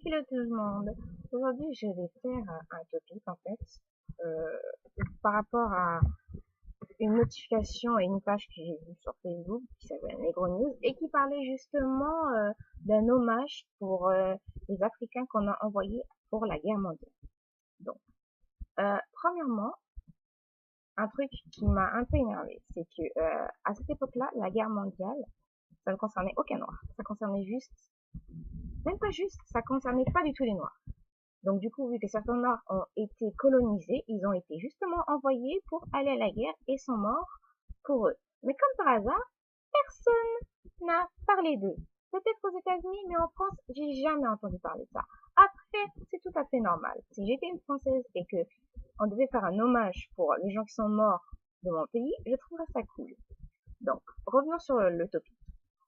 Hello tout le monde. Aujourd'hui, je vais faire un topic en fait euh, par rapport à une notification et une page que j'ai vue sur Facebook qui s'appelle Negro News et qui parlait justement d'un hommage pour les Africains qu'on a envoyés pour la guerre mondiale. Donc, premièrement, un truc qui m'a un peu énervé, c'est que à cette époque-là, la guerre mondiale, ça ne concernait aucun noir. Ça concernait juste, même pas juste, ça concernait pas du tout les noirs. Donc du coup, vu que certains Noirs ont été colonisés, ils ont été justement envoyés pour aller à la guerre et sont morts pour eux. Mais comme par hasard, personne n'a parlé d'eux. Peut-être aux États-Unis, mais en France, j'ai jamais entendu parler de ça. Après, c'est tout à fait normal. Si j'étais une Française et que on devait faire un hommage pour les gens qui sont morts de mon pays, je trouverais ça cool. Donc, revenons sur le topic.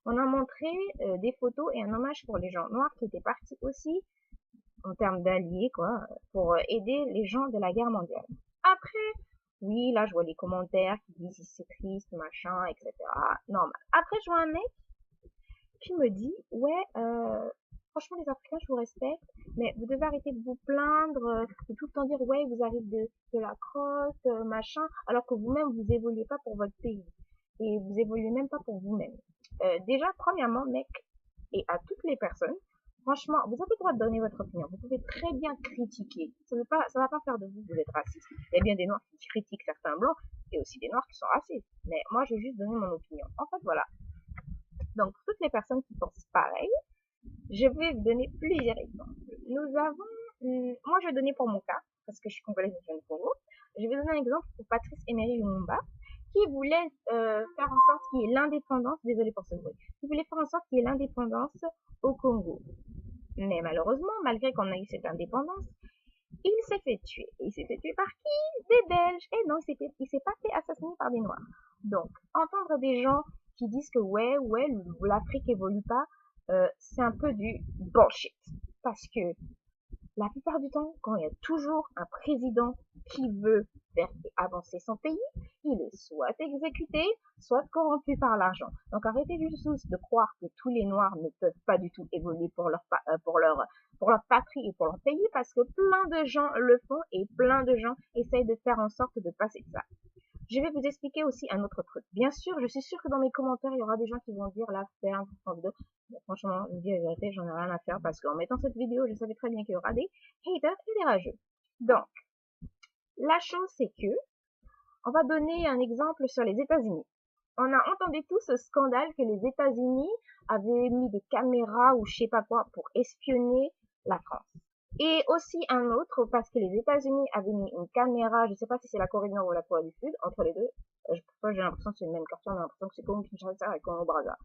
On a montré des photos et un hommage pour les gens noirs qui étaient partis aussi en termes d'alliés, quoi, pour aider les gens de la guerre mondiale. Après, oui, là, je vois les commentaires qui disent c'est triste, machin, etc. Normal. Après, je vois un mec qui me dit, ouais, franchement, les Africains, je vous respecte, mais vous devez arrêter de vous plaindre, de tout le temps dire, ouais, vous arrivez de la crotte, machin, alors que vous-même, vous évoluez pas pour votre pays. Et vous évoluez même pas pour vous-même. Déjà, premièrement, mec, et à toutes les personnes, franchement, vous avez le droit de donner votre opinion. Vous pouvez très bien critiquer. Ça va pas faire de vous que vous êtes raciste. Il y a bien des noirs qui critiquent certains blancs et aussi des noirs qui sont racistes. Mais moi, je vais juste donner mon opinion. En fait, voilà. Donc, pour toutes les personnes qui pensent pareil, je vais vous donner plusieurs exemples. Nous avons, moi, je vais donner pour mon cas, parce que je suis congolaise et je viens du Congo. Je vais donner un exemple pour Patrice Emery Lumumba, qui voulait faire en sorte qu'il y ait l'indépendance, désolé pour ce bruit, qui voulait faire en sorte qu'il y ait l'indépendance au Congo. Mais malheureusement, malgré qu'on a eu cette indépendance, il s'est fait tuer. Et il s'est fait tuer par qui? Des Belges. Et non, il s'est pas fait assassiner par des Noirs. Donc, entendre des gens qui disent que ouais, l'Afrique évolue pas, c'est un peu du bullshit. Parce que la plupart du temps, quand il y a toujours un président qui veut faire avancer son pays, il est soit exécuté, soit corrompu par l'argent. Donc arrêtez juste de croire que tous les Noirs ne peuvent pas du tout évoluer pour leur patrie et pour leur pays, parce que plein de gens le font et plein de gens essayent de faire en sorte de passer de ça. Je vais vous expliquer aussi un autre truc. Bien sûr, je suis sûre que dans mes commentaires, il y aura des gens qui vont dire la ferme, vidéo. Mais franchement, je dis la vérité, j'en ai rien à faire parce qu'en mettant cette vidéo, je savais très bien qu'il y aura des haters et des rageux. Donc, la chose, c'est que, on va donner un exemple sur les États-Unis. On a entendu tout ce scandale que les États-Unis avaient mis des caméras ou je sais pas quoi pour espionner la France. Et aussi un autre, parce que les États-Unis avaient mis une caméra, je sais pas si c'est la Corée du Nord ou la Corée du Sud, entre les deux. Pourquoi j'ai l'impression que c'est le même carton, j'ai l'impression que c'est comme Kinshasa et Congo Brazza.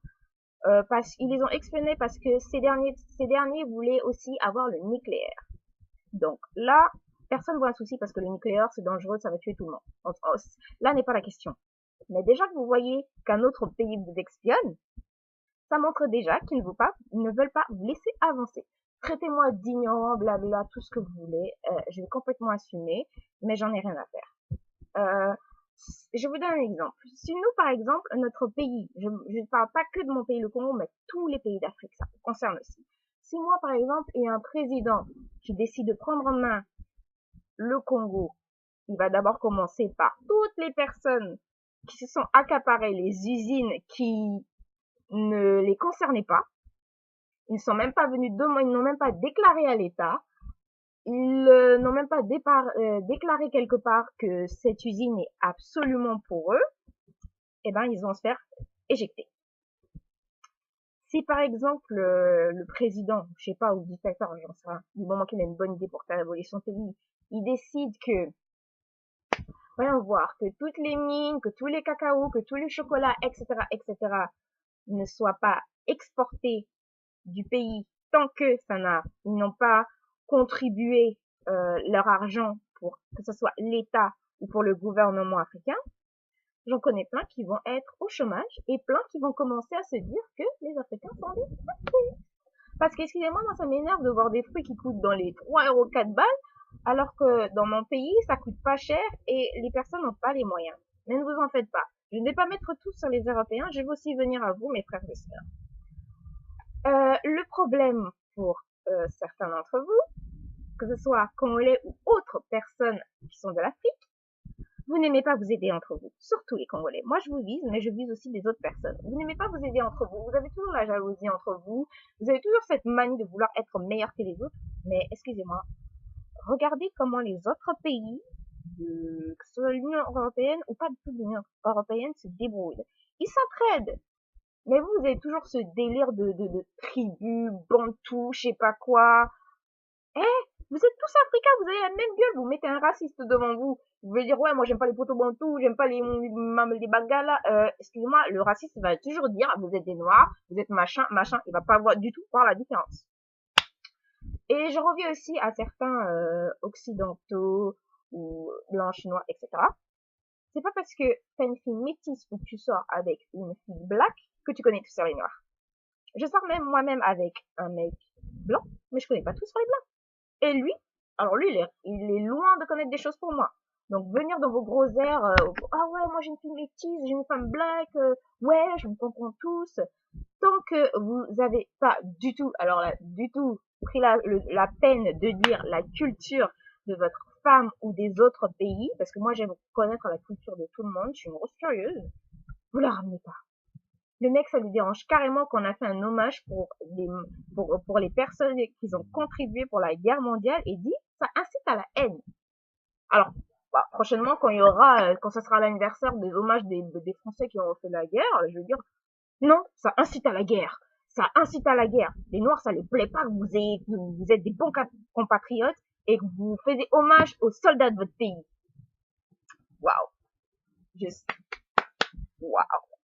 Parce qu'ils les ont espionnés parce que ces derniers voulaient aussi avoir le nucléaire. Donc là, personne ne voit un souci parce que le nucléaire c'est dangereux, ça va tuer tout le monde. Là n'est pas la question. Mais déjà que vous voyez qu'un autre pays vous espionne, ça montre déjà qu'ils ne veulent pas vous laisser avancer. Traitez-moi d'ignorant, blabla, tout ce que vous voulez. Je vais complètement assumer, mais j'en ai rien à faire. Je vous donne un exemple. Si nous, par exemple, notre pays, je ne parle pas que de mon pays, le Congo, mais tous les pays d'Afrique, ça concerne aussi. Si moi, par exemple, il y a un président qui décide de prendre en main le Congo, il va d'abord commencer par toutes les personnes qui se sont accaparées les usines qui ne les concernaient pas. Ils ne sont même pas venus demander, ils n'ont même pas déclaré à l'État. Ils n'ont même pas déclaré quelque part que cette usine est absolument pour eux. Eh ben, ils vont se faire éjecter. Si par exemple le président, je sais pas, ou le dictateur, j'en sais rien, du moment qu'il a une bonne idée pour faire évoluer son pays, il décide que, voyons voir, que toutes les mines, que tous les cacaos, que tous les chocolats, etc., ne soient pas exportés du pays tant que ils n'ont pas contribué leur argent pour que ce soit l'État ou pour le gouvernement africain. J'en connais plein qui vont être au chômage et plein qui vont commencer à se dire que les Africains sont des fruits. Parce que, excusez-moi, moi ça m'énerve de voir des fruits qui coûtent dans les 3 € 4 balles, alors que dans mon pays, ça coûte pas cher et les personnes n'ont pas les moyens. Mais ne vous en faites pas. Je ne vais pas mettre tout sur les Européens, je vais aussi venir à vous, mes frères et sœurs. Le problème pour certains d'entre vous, que ce soit Congolais ou autres personnes qui sont de l'Afrique, vous n'aimez pas vous aider entre vous, surtout les Congolais. Moi, je vous vise, mais je vise aussi des autres personnes. Vous n'aimez pas vous aider entre vous. Vous avez toujours la jalousie entre vous. Vous avez toujours cette manie de vouloir être meilleur que les autres. Mais excusez-moi, regardez comment les autres pays, que ce soit l'Union européenne ou pas du tout l'Union européenne, se débrouillent. Ils s'entraident. Mais vous avez toujours ce délire de tribu, bantou, je sais pas quoi. Eh, vous êtes tous africains, vous avez la même gueule, vous mettez un raciste devant vous. Vous voulez dire, ouais, moi j'aime pas les potos bantous, j'aime pas les bagalas. Excusez-moi, le raciste va toujours dire, vous êtes des noirs, vous êtes machin, machin. Il va pas voir du tout voir la différence. Et je reviens aussi à certains occidentaux ou blancs, chinois, etc. C'est pas parce que t'as une fille métisse ou que tu sors avec une fille black que tu connais tous sur les noirs. Je sors même moi-même avec un mec blanc, mais je connais pas tous sur les blancs. Et lui, alors lui, il est loin de connaître des choses pour moi. Donc venir dans vos gros airs, ah ouais, moi j'ai une fille métisse, j'ai une femme black, ouais, je me comprends tous. Tant que vous avez pas du tout, alors là, du tout, pris la peine de dire la culture de votre femme ou des autres pays, parce que moi j'aime connaître la culture de tout le monde, je suis une grosse curieuse, vous la ramenez pas. Le mec, ça lui dérange carrément qu'on a fait un hommage pour les personnes qui ont contribué pour la guerre mondiale et dit, ça incite à la haine. Alors, bah, prochainement, quand ça sera l'anniversaire des hommages des Français qui ont fait la guerre, je veux dire, non, ça incite à la guerre. Ça incite à la guerre. Les Noirs, ça les plaît pas que vous êtes des bons compatriotes et que vous faites hommage aux soldats de votre pays. Waouh. Juste, waouh.